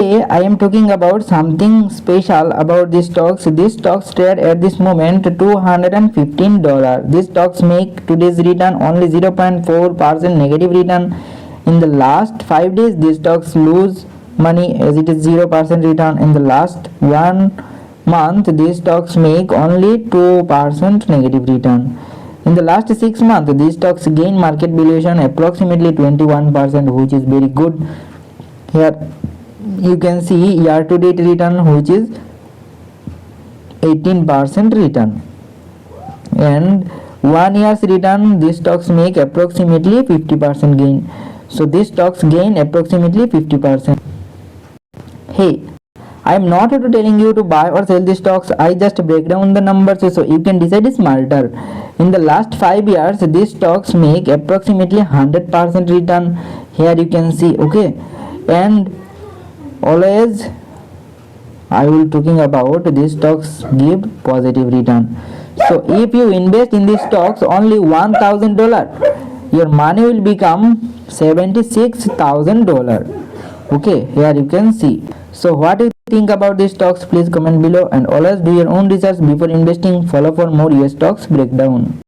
Today I am talking about something special about these stocks. These stocks trade at this moment $215. These stocks make today's return only 0.4% negative return. In the last 5 days, these stocks lose money as it is 0% return. In the last 1 month, these stocks make only 2% negative return. In the last 6 months, these stocks gain market valuation approximately 21%, which is very good. Here you can see year to date return, which is 18% return, and 1 year's return, these stocks make approximately 50% gain. So these stocks gain approximately 50%. Hey, I am not telling you to buy or sell these stocks. I just break down the numbers so you can decide smarter. In the last 5 years, these stocks make approximately 100% return. Here you can see, okay, and always I will talking about these stocks give positive return. So if you invest in these stocks only $1,000, your money will become $76,000. Okay, here you can see. So what do you think about these stocks? Please comment below, and always do your own research before investing. Follow for more US stocks breakdown.